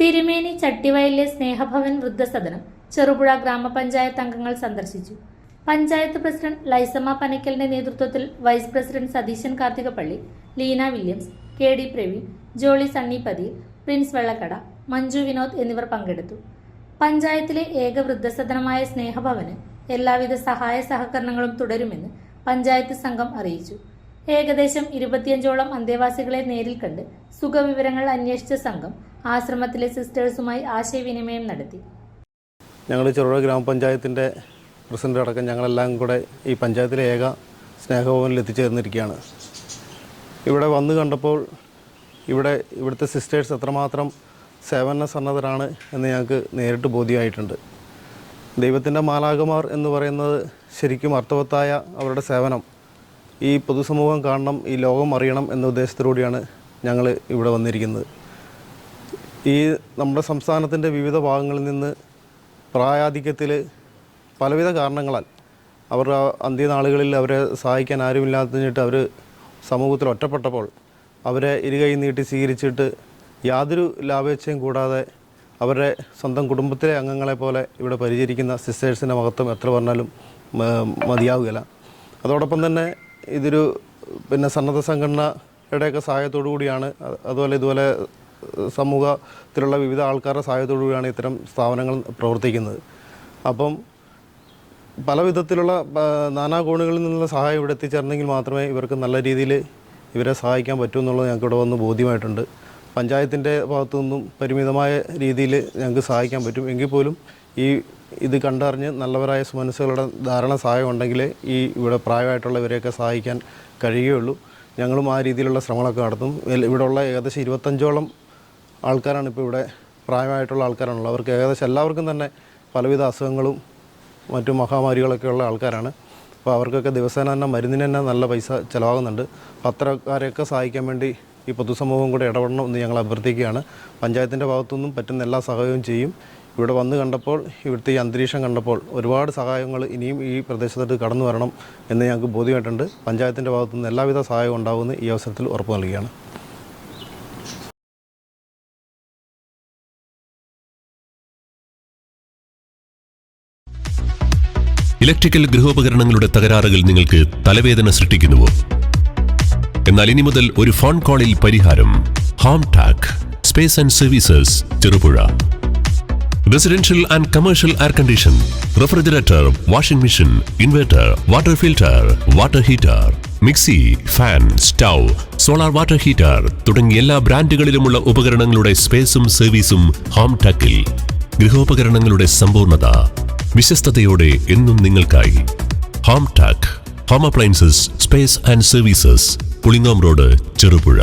തിരുമേനി ചട്ടിവയലിലെ സ്നേഹഭവൻ വൃദ്ധസദനം ചെറുപുഴ ഗ്രാമപഞ്ചായത്ത് അംഗങ്ങൾ സന്ദർശിച്ചു. പഞ്ചായത്ത് പ്രസിഡന്റ് ലൈസമ്മ പനക്കലിന്റെ നേതൃത്വത്തിൽ vice president Satheesan Karthikappally, Leena Williams, K D Praveen, Jolly Sunnippathi, Prince Vellakkada, Manju Vinod എന്നിവർ പങ്കെടുത്തു. പഞ്ചായത്തിലെ ഏക വൃദ്ധസദനമായ സ്നേഹഭവന് എല്ലാവിധ സഹായ സഹകരണങ്ങളും തുടരുമെന്ന് പഞ്ചായത്ത് സംഘം അറിയിച്ചു. ഏകദേശം 25ഓളം അന്തേവാസികളെ നേരിൽ കണ്ട് സുഖവിവരങ്ങൾ അന്വേഷിച്ച സംഘം ആശ്രമത്തിലെ സിസ്റ്റേഴ്സുമായി ആശയവിനിമയം നടത്തി. ഞങ്ങൾ ചെറുപുഴ ഗ്രാമപഞ്ചായത്തിൻ്റെ പ്രസിഡന്റ് അടക്കം ഞങ്ങളെല്ലാം കൂടെ ഈ പഞ്ചായത്തിലെ ഏക സ്നേഹഭവനിൽ എത്തിച്ചേർന്നിരിക്കുകയാണ്. ഇവിടെ വന്നു കണ്ടപ്പോൾ ഇവിടുത്തെ സിസ്റ്റേഴ്സ് എത്രമാത്രം സേവന സന്നദ്ധരാണ് എന്ന് ഞങ്ങൾക്ക് നേരിട്ട് ബോധ്യമായിട്ടുണ്ട്. ദൈവത്തിൻ്റെ മാലാഖമാർ എന്ന് പറയുന്നത് ശരിക്കും അർത്ഥവത്തായ അവരുടെ സേവനം ഈ പൊതുസമൂഹം കാണണം, ഈ ലോകം അറിയണം എന്ന ഉദ്ദേശത്തോടുകൂടിയാണ് ഞങ്ങൾ ഇവിടെ വന്നിരിക്കുന്നത്. ഈ നമ്മുടെ സംസ്ഥാനത്തിൻ്റെ വിവിധ ഭാഗങ്ങളിൽ നിന്ന് പ്രായാധിക്യത്തിൽ പലവിധ കാരണങ്ങളാൽ അവർ അന്ത്യനാളുകളിൽ അവരെ സഹായിക്കാൻ ആരുമില്ലാത്തതിനിട്ട് അവർ സമൂഹത്തിൽ ഒറ്റപ്പെട്ടപ്പോൾ അവരെ ഇരുകൈ നീട്ടി സ്വീകരിച്ചിട്ട് യാതൊരു ലാഭേച്ഛയും കൂടാതെ അവരുടെ സ്വന്തം കുടുംബത്തിലെ അംഗങ്ങളെ പോലെ ഇവിടെ പരിചരിക്കുന്ന സിസ്റ്റേഴ്സിൻ്റെ മഹത്വം എത്ര പറഞ്ഞാലും മതിയാവുകയില്ല. അതോടൊപ്പം തന്നെ ഇതൊരു സന്നദ്ധ സംഘടനയുടെയൊക്കെ സഹായത്തോടു കൂടിയാണ്, ഇതുപോലെ സമൂഹത്തിലുള്ള വിവിധ ആൾക്കാരുടെ സഹായത്തോടു കൂടിയാണ് ഇത്തരം സ്ഥാപനങ്ങൾ പ്രവർത്തിക്കുന്നത്. അപ്പം പല വിധത്തിലുള്ള നാനാകോണുകളിൽ നിന്നുള്ള സഹായം ഇവിടെ എത്തിച്ചേർന്നെങ്കിൽ മാത്രമേ ഇവർക്ക് നല്ല രീതിയിൽ ഇവരെ സഹായിക്കാൻ പറ്റൂ എന്നുള്ളത് ഞങ്ങൾക്ക് ഇവിടെ വന്ന് ബോധ്യമായിട്ടുണ്ട്. പഞ്ചായത്തിൻ്റെ ഭാഗത്തു നിന്നും പരിമിതമായ രീതിയിൽ ഞങ്ങൾക്ക് സഹായിക്കാൻ പറ്റും. എങ്കിൽ പോലും ഇത് കണ്ടറിഞ്ഞ് നല്ലവരായ മനസ്സുകളുടെ ധാരണ സഹായം ഉണ്ടെങ്കിലേ ഇവിടെ പ്രായമായിട്ടുള്ളവരെയൊക്കെ സഹായിക്കാൻ കഴിയുകയുള്ളൂ. ഞങ്ങളും ആ രീതിയിലുള്ള ശ്രമങ്ങളൊക്കെ നടത്തും. ഇവിടെയുള്ള ഏകദേശം 25ഓളം ആൾക്കാരാണ് ഇപ്പോൾ ഇവിടെ പ്രായമായിട്ടുള്ള ആൾക്കാരാണുള്ളത്. അവർക്ക് ഏകദേശം എല്ലാവർക്കും തന്നെ പലവിധ അസുഖങ്ങളും മറ്റു മഹാമാരികളൊക്കെ ഉള്ള ആൾക്കാരാണ്. അപ്പോൾ അവർക്കൊക്കെ ദിവസേന തന്നെ മരുന്നിന് തന്നെ നല്ല പൈസ ചിലവാകുന്നുണ്ട്. അത്തരക്കാരെയൊക്കെ സഹായിക്കാൻ വേണ്ടി ഈ പൊതുസമൂഹം കൂടെ ഇടപെടണം എന്ന് ഞങ്ങൾ അഭ്യർത്ഥിക്കുകയാണ്. പഞ്ചായത്തിൻ്റെ ഭാഗത്തുനിന്നും പറ്റുന്ന എല്ലാ സഹായവും ചെയ്യും. ഇവിടെ വന്ന് കണ്ടപ്പോൾ, ഇവിടുത്തെ ഈ അന്തരീക്ഷം കണ്ടപ്പോൾ ഒരുപാട് സഹായങ്ങൾ ഇനിയും ഈ പ്രദേശത്തോട്ട് കടന്നു വരണം എന്ന് ഞങ്ങൾക്ക് ബോധ്യമായിട്ടുണ്ട്. പഞ്ചായത്തിൻ്റെ ഭാഗത്തുനിന്ന് എല്ലാവിധ സഹായവും ഉണ്ടാകുമെന്ന് ഈ അവസരത്തിൽ ഉറപ്പ് നൽകുകയാണ്. ഇലക്ട്രിക്കൽ ഗൃഹോപകരണങ്ങളുടെ തകരാറുകൾ നിങ്ങൾക്ക് തലവേദന സൃഷ്ടിക്കുന്നുവോ? എന്നാൽ ഇനി മുതൽ ഒരു ഫോൺ കോളിൽ പരിഹാരം. Home Tak space and services, Cherupuzha. Residential and commercial air condition, refrigerator, washing machine, inverter, water filter, water heater, mixie, fan, stove, solar water heater തുടങ്ങിയ എല്ലാ ബ്രാൻഡുകളിലുമുള്ള ഉപകരണങ്ങളുടെ സ്പേസും സർവീസും ഹോം ടാക്കിൽ. ഗൃഹോപകരണങ്ങളുടെ സമ്പൂർണ്ണത വിശ്വസ്തയോടെ എന്നും നിങ്ങൾക്കായി. Home Tak home appliances, space and services, Pulingome road, Cherupuzha.